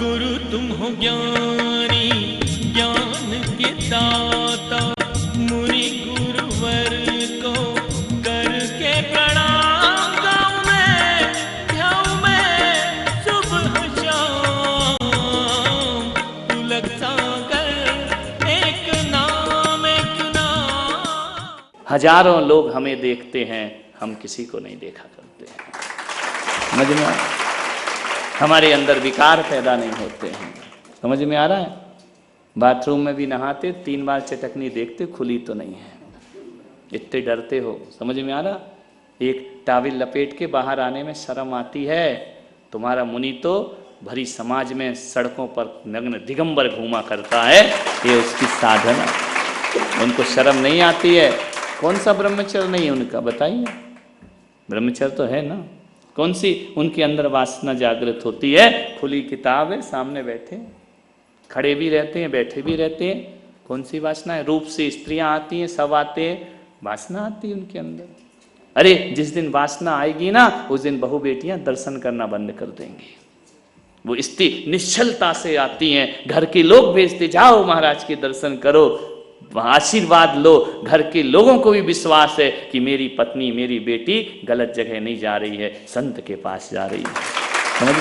गुरु तुम हो ज्ञानी ज्ञान के दाता, मुनि गुरुवर को करके प्रणाम गाऊं मैं सुबह शाम। तुलक सागर एक नाम एक नाम। हजारों लोग हमें देखते हैं, हम किसी को नहीं देखा करते हैं। समझ में आ? हमारे अंदर विकार पैदा नहीं होते हैं। समझ में आ रहा है? बाथरूम में भी नहाते 3 बार चटकनी देखते, खुली तो नहीं है, इतने डरते हो। समझ में आ रहा? एक टाविल लपेट के बाहर आने में शर्म आती है। तुम्हारा मुनि तो भरी समाज में सड़कों पर नग्न दिगंबर घूमा करता है, ये उसकी साधना। उनको शर्म नहीं आती है। कौन सा ब्रह्मचर्य नहीं है उनका, बताइए? ब्रह्मचर्य तो है ना। कौन सी उनके अंदर वासना जागृत होती है? खुली किताब है, सामने बैठे, खड़े भी रहते हैं, बैठे भी रहते हैं। कौन सी वासना है? रूप से स्त्रियां आती हैं, सब आते हैं, वासना आती है उनके अंदर। अरे जिस दिन वासना आएगी ना, उस दिन बहू बेटियां दर्शन करना बंद कर देंगी। वो स्त्री निश्चलता से आती हैं, घर के लोग भेजते, जाओ महाराज के दर्शन करो, आशीर्वाद लो। घर के लोगों को भी विश्वास है कि मेरी पत्नी, मेरी बेटी गलत जगह नहीं जा रही है, संत के पास जा रही है। समझ?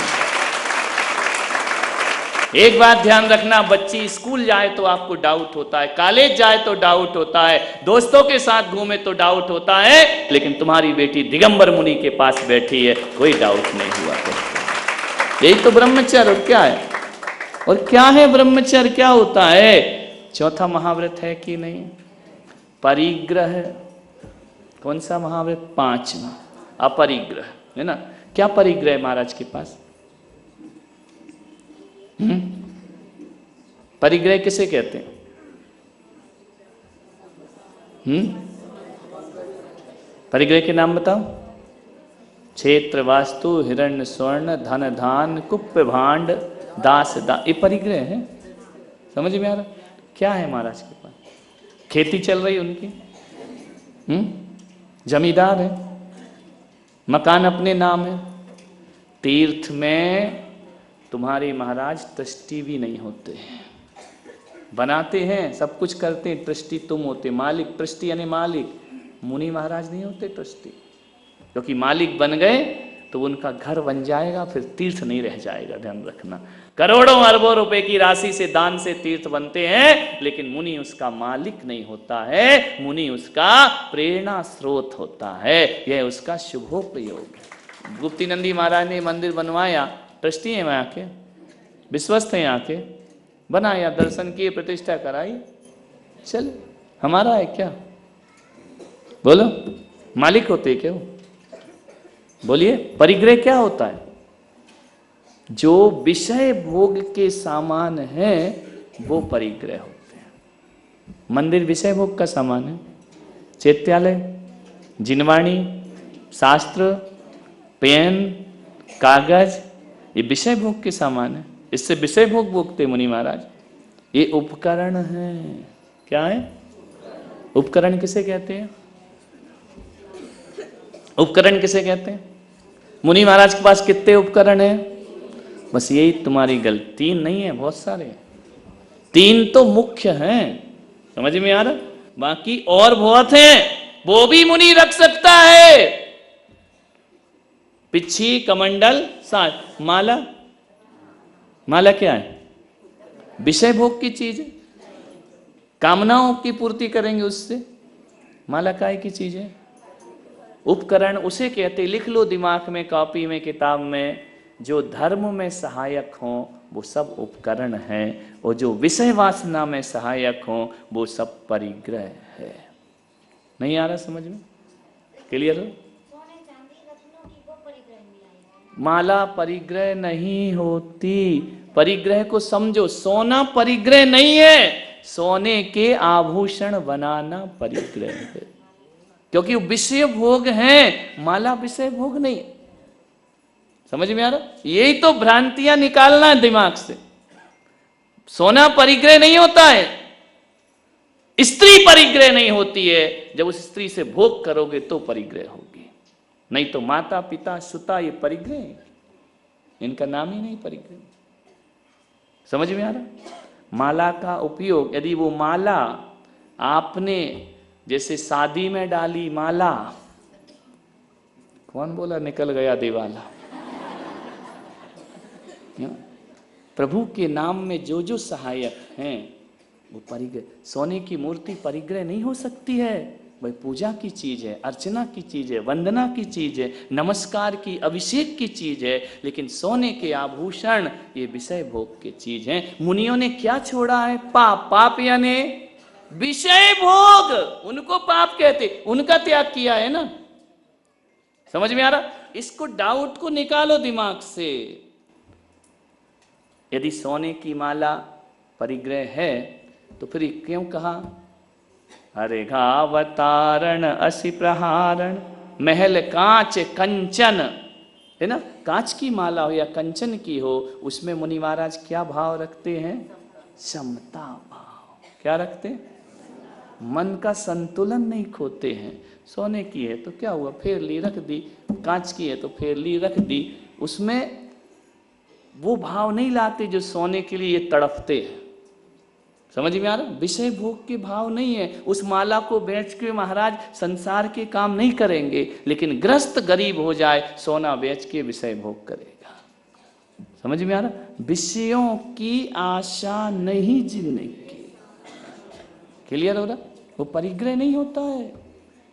एक बात ध्यान रखना, बच्ची स्कूल जाए तो आपको डाउट होता है, कॉलेज जाए तो डाउट होता है, दोस्तों के साथ घूमे तो डाउट होता है, लेकिन तुम्हारी बेटी दिगंबर मुनि के पास बैठी है, कोई डाउट नहीं हुआ करता। यही तो ब्रह्मचर्य। और क्या है? और क्या है ब्रह्मचर्य? क्या होता है? चौथा महाव्रत है कि नहीं? परिग्रह। कौन सा महाव्रत? 5वां, अपरिग्रह, है ना। क्या परिग्रह है महाराज के पास? परिग्रह किसे कहते हैं? परिग्रह के नाम बताओ। क्षेत्र, वास्तु, हिरण्य, स्वर्ण, धन, धान, कुप्य, भांड, दास, ये परिग्रह है। समझ में आ रहा? क्या है महाराज के पास? खेती चल रही उनकी, जमींदार है, मकान अपने नाम है। तीर्थ में तुम्हारे महाराज ट्रस्टी भी नहीं होते हैं, बनाते हैं, सब कुछ करते हैं, ट्रस्टी तुम होते, मालिक। ट्रस्टी यानी मालिक, मुनि महाराज नहीं होते ट्रस्टी। क्योंकि मालिक बन गए तो उनका घर बन जाएगा, फिर तीर्थ नहीं रह जाएगा। ध्यान रखना, करोड़ों अरबों रुपए की राशि से दान से तीर्थ बनते हैं, लेकिन मुनि उसका मालिक नहीं होता है, मुनि उसका प्रेरणा स्रोत होता है, यह उसका शुभोपयोग। गुप्ती नंदी महाराज ने मंदिर बनवाया, ट्रस्टी है वहां के, विश्वस्त है यहाँ के, बनाया, दर्शन किए, प्रतिष्ठा कराई, चल हमारा है क्या? बोलो, मालिक होते क्या वो? बोलिए, परिग्रह क्या होता है? जो विषय भोग के सामान है वो परिग्रह होते हैं। मंदिर विषय भोग का सामान है, चैत्यालय, जिनवाणी, शास्त्र, पेन, कागज, ये विषय भोग के सामान है। इससे विषय भोग भोगते मुनि महाराज। ये उपकरण है। क्या है? उपकरण किसे कहते हैं? उपकरण किसे कहते हैं? मुनि महाराज के पास कितने उपकरण हैं? बस यही तुम्हारी गलती। 3 नहीं है, बहुत सारे। 3 तो मुख्य हैं, समझ में आ रहा? बाकी और बहुत हैं, वो भी मुनि रख सकता है। पिच्छी, कमंडल, साथ, माला। माला क्या है? विषय भोग की चीज है, कामनाओं की पूर्ति करेंगे उससे। माला काय की चीज है? उपकरण उसे कहते, लिख लो दिमाग में, कॉपी में, किताब में, जो धर्म में सहायक हो वो सब उपकरण हैं, और जो विषय वासना में सहायक हो वो सब परिग्रह है। नहीं आ रहा समझ में? क्लियर हो? माला परिग्रह नहीं होती। परिग्रह को समझो, सोना परिग्रह नहीं है, सोने के आभूषण बनाना परिग्रह है, क्योंकि विषय भोग है, माला विषय भोग नहीं। समझ में आ रहा? यही तो भ्रांतियां निकालना है दिमाग से। सोना परिग्रह नहीं होता है, स्त्री परिग्रह नहीं होती है। जब उस स्त्री से भोग करोगे तो परिग्रह होगी, नहीं तो माता पिता सुता ये परिग्रह, इनका नाम ही नहीं परिग्रह। समझ में आ रहा? माला का उपयोग, यदि वो माला आपने जैसे शादी में डाली माला, कौन बोला निकल गया दिवाला? प्रभु के नाम में जो जो सहायक हैं वो परिग्रह, सोने की मूर्ति परिग्रह नहीं हो सकती है, वह पूजा की चीज है, अर्चना की चीज है, वंदना की चीज है, नमस्कार की, अभिषेक की चीज है। लेकिन सोने के आभूषण ये विषय भोग की चीज है। मुनियों ने क्या छोड़ा है? पाप। पाप यानी विषय भोग, उनको पाप कहते, उनका त्याग किया है ना। समझ में आ रहा? इसको डाउट को निकालो दिमाग से। यदि सोने की माला परिग्रह है तो फिर क्यों कहा अरे घावतारण असि प्रहारण, महल कांच कंचन, है ना, कांच की माला हो या कंचन की हो, उसमें मुनि महाराज क्या भाव रखते हैं? समता भाव। क्या रखते हैं? मन का संतुलन नहीं खोते हैं। सोने की है तो क्या हुआ, फेर ली रख दी, कांच की है तो फेर ली रख दी, उसमें वो भाव नहीं लाते जो सोने के लिए तड़पते हैं। समझ में आ रहा? विषय भोग के भाव नहीं है। उस माला को बेच के महाराज संसार के काम नहीं करेंगे, लेकिन ग्रस्त गरीब हो जाए सोना बेच के विषय भोग करेगा। समझ में आ रहा? विषयों की आशा नहीं जीने की। क्लियर हो रहा? वो परिग्रह नहीं होता है।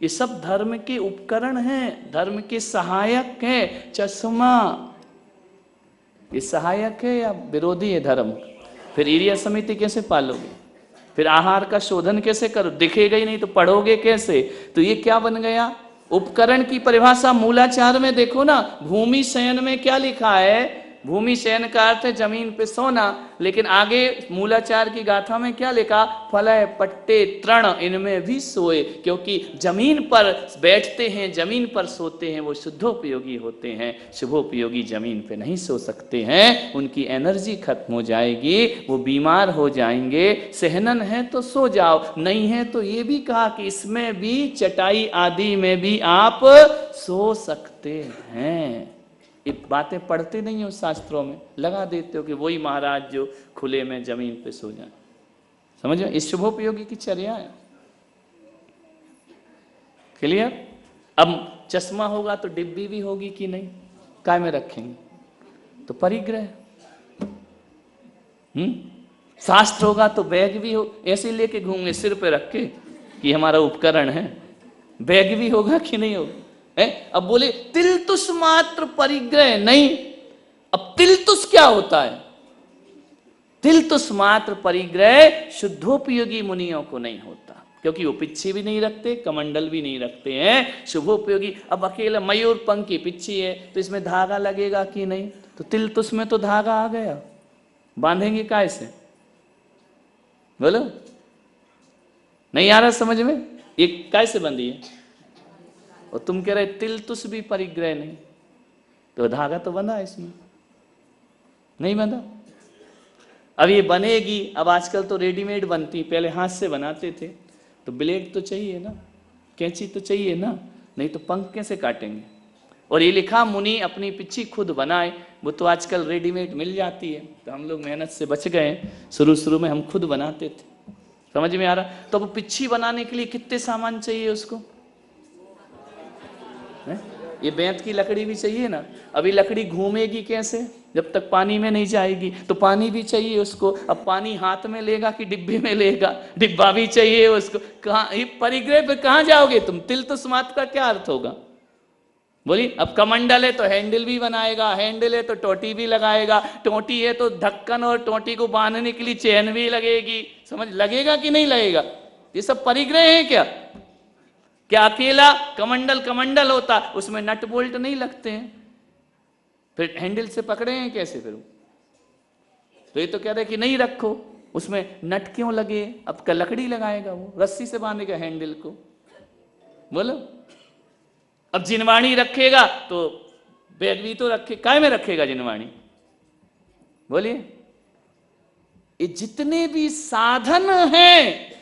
ये सब धर्म के उपकरण हैं, धर्म के सहायक हैं। चश्मा ये सहायक है या विरोधी है धर्म? फिर एरिया समिति कैसे पालोगे? फिर आहार का शोधन कैसे करो? दिखेगा ही नहीं तो पढ़ोगे कैसे? तो ये क्या बन गया? उपकरण की परिभाषा मूलाचार में देखो ना, भूमि शयन में क्या लिखा है? भूमि शयन का अर्थ है जमीन पे सोना, लेकिन आगे मूलाचार की गाथा में क्या लिखा? फलय पट्टे तृण इनमें भी सोए, क्योंकि जमीन पर बैठते हैं, जमीन पर सोते हैं, वो शुद्धोपयोगी होते हैं। शुभोपयोगी जमीन पे नहीं सो सकते हैं, उनकी एनर्जी खत्म हो जाएगी, वो बीमार हो जाएंगे। सहनन है तो सो जाओ, नहीं है तो ये भी कहा कि इसमें भी चटाई आदि में भी आप सो सकते हैं। ये बातें पढ़ते नहीं हो शास्त्रों में, लगा देते हो कि वही महाराज जो खुले में जमीन पे सो जाए। समझ में? इस शुभोपयोगी की चर्या है। क्लियर? अब चश्मा होगा तो डिब्बी भी होगी कि नहीं? काय में रखेंगे? तो परिग्रह। शास्त्र होगा तो बैग भी हो, ऐसे लेके घूमेंगे सिर पे रख के कि हमारा उपकरण है। बैग भी होगा कि नहीं होगा? है? अब बोले तिलतुष मात्र परिग्रह नहीं। अब तिलतुष क्या होता है? तिलतुष मात्र परिग्रह शुद्धोपयोगी मुनियों को नहीं होता, क्योंकि वो पिच्छी भी नहीं रखते, कमंडल भी नहीं रखते हैं। शुभोपयोगी, अब अकेला मयूर पंख की पिच्छी है तो इसमें धागा लगेगा कि नहीं? तो तिलतुष में तो धागा आ गया, बांधेंगे काय से? बोलो, नहीं आ रहा समझ में? ये काय से बंधी है? और तुम कह रहे तिलतुष भी परिग्रह नहीं, तो धागा तो बंधा है इसमें, नहीं बंधा। अब ये बनेगी, अब आजकल तो रेडीमेड बनती, पहले हाथ से बनाते थे, तो ब्लेड तो चाहिए ना, कैंची तो चाहिए ना, नहीं तो पंख कैसे काटेंगे? और ये लिखा मुनि अपनी पिच्छी खुद बनाए, वो तो आजकल रेडीमेड मिल जाती है, तो हम लोग मेहनत से बच गए। शुरू में हम खुद बनाते थे। समझ में आ रहा? तो वो पिच्छी बनाने के लिए कितने सामान चाहिए उसको? ये बेंत की लकड़ी भी चाहिए ना। अभी लकड़ी घूमेगी कैसे जब तक पानी में नहीं जाएगी? तो पानी भी चाहिए उसको। अब पानी हाथ में लेगा कि डिब्बे में लेगा? डिब्बा भी चाहिए उसको। कहाँ ये परिग्रह पे कहाँ जाओगे तुम? तिलतुष मात्र का क्या अर्थ होगा? बोली, अब कमंडल है तो हैंडल भी बनाएगा, हैंडल है तो टोटी भी लगाएगा, टोटी है तो ढक्कन और टोटी को बांधने के लिए चैन भी लगेगी। समझ लगेगा कि नहीं लगेगा? ये सब परिग्रह है क्या? क्या अकेला कमंडल होता, उसमें नट बोल्ट नहीं लगते हैं? फिर हैंडल से पकड़े हैं कैसे फिर? तो ये तो कह रहे कि नहीं रखो, उसमें नट क्यों लगे? अब का लकड़ी लगाएगा, वो रस्सी से बांधेगा हैंडल को। बोलो, अब जिनवाणी रखेगा तो बैग भी तो रखे, काय में रखेगा जिनवाणी? बोलिए, ये जितने भी साधन हैं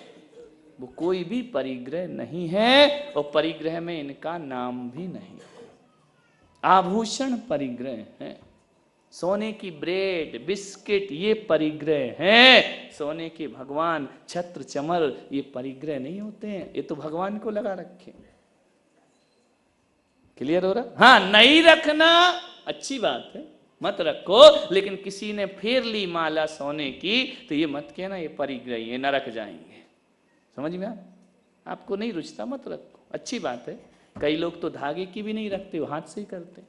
वो कोई भी परिग्रह नहीं है, और परिग्रह में इनका नाम भी नहीं। आभूषण परिग्रह है, सोने की ब्रेड बिस्किट ये परिग्रह हैं। सोने के भगवान छत्र चमर ये परिग्रह नहीं होते हैं, ये तो भगवान को लगा रखे। क्लियर हो रहा? हाँ, नहीं रखना अच्छी बात है, मत रखो, लेकिन किसी ने फेर ली माला सोने की तो ये मत कहना ये परिग्रह, ये नरक जाएंगे। समझ में आपको नहीं रुचता मत रखो, अच्छी बात है। कई लोग तो धागे की भी नहीं रखते, वो हाथ से ही करते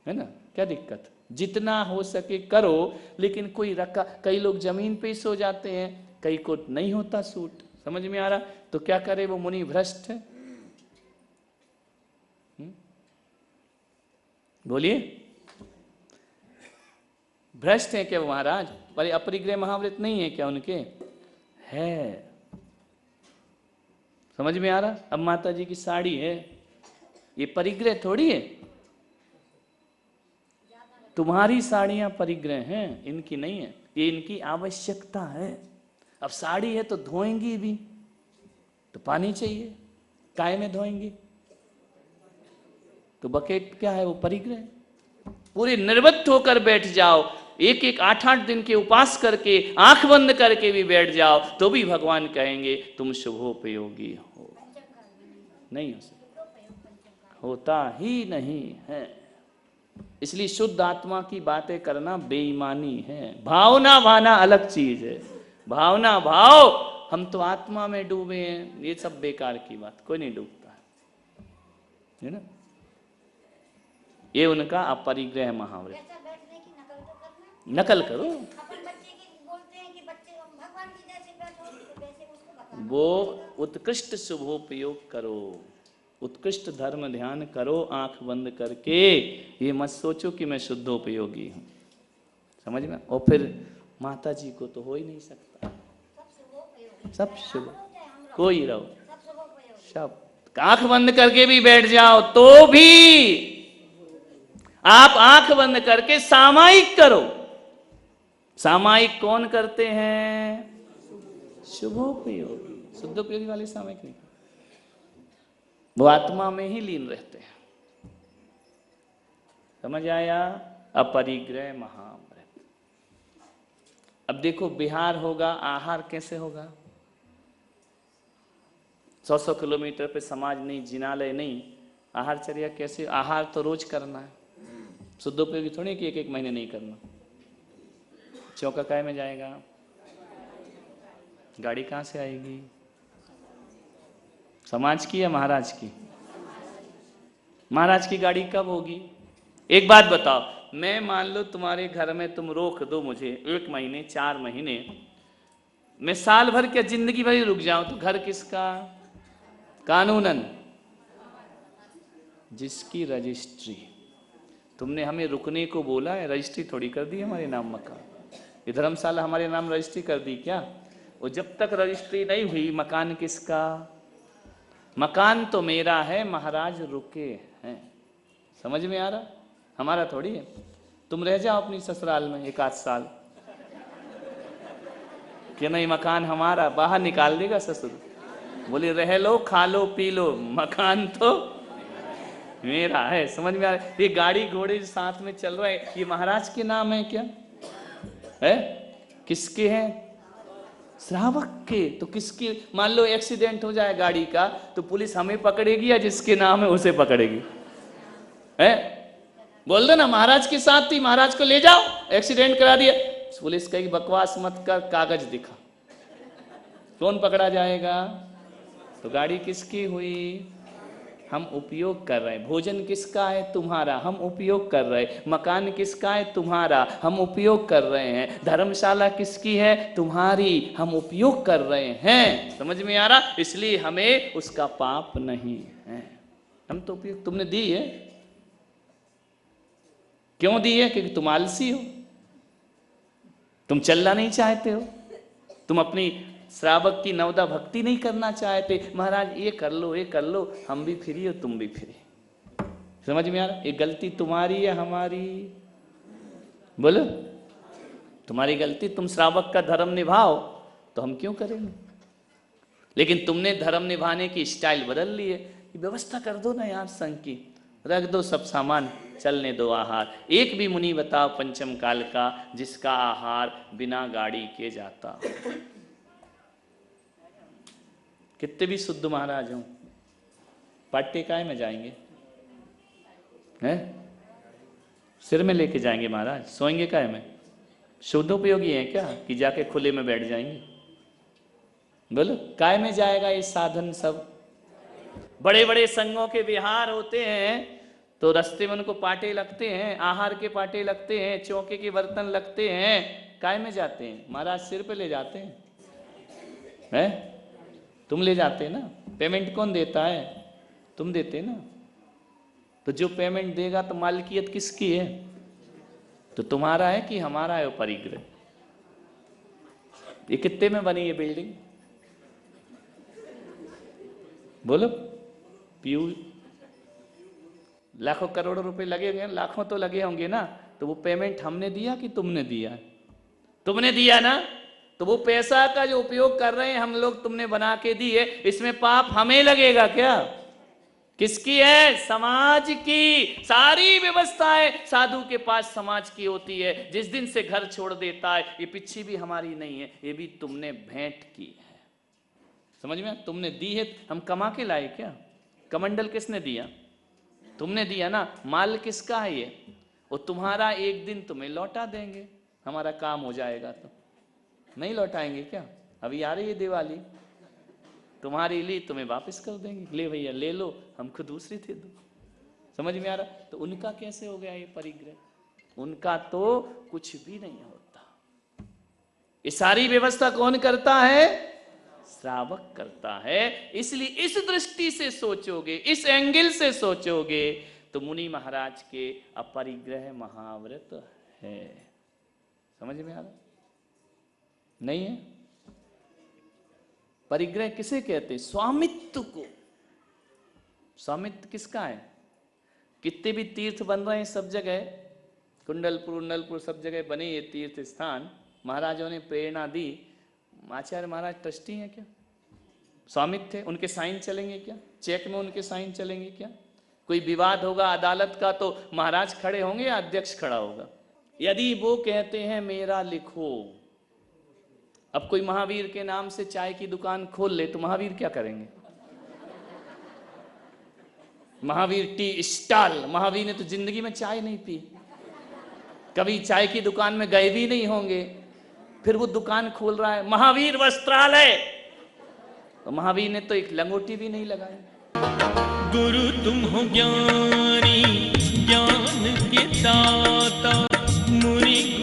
है ना, क्या दिक्कत? जितना हो सके करो, लेकिन कोई रखा, कई लोग जमीन पे ही सो जाते हैं, कई को नहीं होता सूट। समझ में आ रहा? तो क्या करे, वो मुनि भ्रष्ट है। बोलिए, भ्रष्ट है क्या वो महाराज? पर अपरिग्रह महाव्रत नहीं है क्या उनके? है। समझ में आ रहा? अब माता जी की साड़ी है, ये परिग्रह थोड़ी है। तुम्हारी साड़ियां परिग्रह हैं, इनकी नहीं है, ये इनकी आवश्यकता है। अब साड़ी है तो धोएंगी भी तो पानी चाहिए, काय में धोएंगी? तो बकेट क्या है, वो परिग्रह। पूरे निर्बद्ध होकर बैठ जाओ, एक एक 8-8 दिन के उपास करके आंख बंद करके भी बैठ जाओ तो भी भगवान कहेंगे तुम शुभोपयोगी हो। नहीं हो सकता, होता ही नहीं है। इसलिए शुद्ध आत्मा की बातें करना बेईमानी है। भावना भाना अलग चीज है, भावना भाव, हम तो आत्मा में डूबे हैं, ये सब बेकार की बात, कोई नहीं डूबता है ना। ये उनका अपरिग्रह महाव्रत। नकल करो, वो उत्कृष्ट शुभोपयोग करो, उत्कृष्ट धर्म ध्यान करो आंख बंद करके। ये मत सोचो कि मैं शुद्धोपयोगी हूं, समझ में? और फिर माता जी को तो हो ही नहीं सकता, सब शुभ, कोई रहो सब, आंख बंद करके भी बैठ जाओ तो भी आप आंख बंद करके सामायिक करो। सामायिक कौन करते हैं? शुभोपयोगी, शुद्धोपयोगी वाले सामायिक नहीं, वो आत्मा में ही लीन रहते हैं। समझ आया? अपरिग्रह महाव्रत। अब देखो बिहार होगा, आहार कैसे होगा? 100-100 किलोमीटर पे समाज नहीं, जिनालय नहीं, आहारचर्या कैसे? आहार तो रोज करना है, शुद्धोपयोगी थोड़ी कि 1-1 महीने नहीं करना। चौका काय में जाएगा? गाड़ी कहां से आएगी? समाज की या महाराज की? महाराज की गाड़ी कब होगी? एक बात बताओ, मैं मान लो तुम्हारे घर में तुम रोक दो मुझे 1 महीने 4 महीने, मैं साल भर क्या जिंदगी भर ही रुक जाऊं तो घर किसका? कानूनन जिसकी रजिस्ट्री। तुमने हमें रुकने को बोला है, रजिस्ट्री थोड़ी कर दी हमारे नाम मकान। ये धर्मशाला हमारे नाम रजिस्ट्री कर दी क्या? और जब तक रजिस्ट्री नहीं हुई मकान किसका? मकान तो मेरा है, महाराज रुके हैं। समझ में आ रहा? हमारा थोड़ी है। तुम रह जाओ अपनी ससुराल में 1-8 साल, कि नहीं मकान हमारा, बाहर निकाल देगा ससुर, बोले रह लो खा लो पी लो, मकान तो मेरा है। समझ में आ रहा है? ये गाड़ी घोड़े साथ में चल रहे हैं, ये महाराज के नाम है क्या? है किसके हैं? श्रावक के। तो किसकी? मान लो एक्सीडेंट हो जाए गाड़ी का तो पुलिस हमें पकड़ेगी या जिसके नाम है उसे पकड़ेगी? है बोल दो ना महाराज के साथ थी, महाराज को ले जाओ, एक्सीडेंट करा दिया, पुलिस कहेगी बकवास मत कर, कागज दिखा, कौन पकड़ा जाएगा? तो गाड़ी किसकी हुई? हम उपयोग कर रहे हैं। भोजन किसका है? तुम्हारा, हम उपयोग कर रहे हैं। मकान किसका है? तुम्हारा, हम उपयोग कर रहे हैं। धर्मशाला किसकी है? तुम्हारी, हम उपयोग कर रहे हैं। समझ में आ रहा? इसलिए हमें उसका पाप नहीं है, हम तो उपयोग, तुमने दी है। क्यों दी है? क्योंकि तुम आलसी हो, तुम चलना नहीं चाहते हो, तुम अपनी श्रावक की नवदा भक्ति नहीं करना चाहते। महाराज ये कर लो ये कर लो, हम भी फ्री हो तुम भी फ्री। समझ में आ रहा? ये गलती तुम्हारी है हमारी? बोलो, तुम्हारी गलती। तुम श्रावक का धर्म निभाओ तो हम क्यों करेंगे? लेकिन तुमने धर्म निभाने की स्टाइल बदल ली है। व्यवस्था कर दो ना यार संघ की, रख दो सब सामान, चलने दो आहार। एक भी मुनि बताओ पंचम काल का जिसका आहार बिना गाड़ी के जाता। कितने भी शुद्ध महाराज हों, पाट्टे काय में जाएंगे हैं? सिर में लेके जाएंगे महाराज, सोएंगे काय में? शुद्धोपयोगी हैं क्या कि जाके खुले में बैठ जाएंगे? बोलो काय में जाएगा ये साधन सब? बड़े बड़े संघों के विहार होते हैं तो रास्ते में उनको पाटे लगते हैं, आहार के पाटे लगते हैं, चौके के बर्तन लगते हैं, काय में जाते हैं महाराज? सिर पे ले जाते हैं। तुम ले जाते ना? पेमेंट कौन देता है? तुम देते ना? तो जो पेमेंट देगा तो मालिकियत किसकी है? तो तुम्हारा है कि हमारा है वो परिग्रह? ये कितने में बनी ये बिल्डिंग? बोलो पीयू, लाखों करोड़ों रुपए लगे होंगे, लाखों तो लगे होंगे ना, तो वो पेमेंट हमने दिया कि तुमने दिया? तुमने दिया ना। तो वो पैसा का जो उपयोग कर रहे हैं हम लोग, तुमने बना के दिए, इसमें पाप हमें लगेगा क्या? किसकी है? समाज की। सारी व्यवस्थाएं साधु के पास समाज की होती है। जिस दिन से घर छोड़ देता है, ये पीछे भी हमारी नहीं है, ये भी तुमने भेंट की है। समझ में? तुमने दी है, हम कमा के लाए क्या? कमंडल किसने दिया? तुमने दिया ना। माल किसका है ये? वो तुम्हारा, एक दिन तुम्हें लौटा देंगे, हमारा काम हो जाएगा। तो नहीं लौटाएंगे क्या? अभी आ रही है दिवाली, तुम्हारी ली तुम्हें वापस कर देंगे, ले भैया ले लो, हमको दूसरी दे दो। समझ में आ रहा? तो उनका कैसे हो गया ये परिग्रह? उनका तो कुछ भी नहीं होता। ये सारी व्यवस्था कौन करता है? श्रावक करता है। इसलिए इस दृष्टि से सोचोगे, इस एंगल से सोचोगे तो मुनि महाराज के अपरिग्रह महाव्रत है। समझ में आ रहा? नहीं है? परिग्रह किसे कहते? स्वामित्व को। स्वामित्व किसका है? कितने भी तीर्थ बन रहे हैं सब जगह, कुंडलपुर उंडलपुर सब जगह बने ये तीर्थ स्थान, महाराजों ने प्रेरणा दी। आचार्य महाराज ट्रस्टी हैं क्या? स्वामित्व थे, उनके साइन चलेंगे क्या? चेक में उनके साइन चलेंगे क्या? कोई विवाद होगा अदालत का तो महाराज खड़े होंगे या अध्यक्ष खड़ा होगा? यदि वो कहते हैं मेरा लिखो, अब कोई महावीर के नाम से चाय की दुकान खोल ले तो महावीर क्या करेंगे? महावीर टी स्टॉल, महावीर ने तो जिंदगी में चाय नहीं पी, कभी चाय की दुकान में गए भी नहीं होंगे, फिर वो दुकान खोल रहा है महावीर वस्त्रालय, तो महावीर ने तो एक लंगोटी भी नहीं लगाई। गुरु तुम हो ज्ञानी, ज्ञान के दाता, मुनि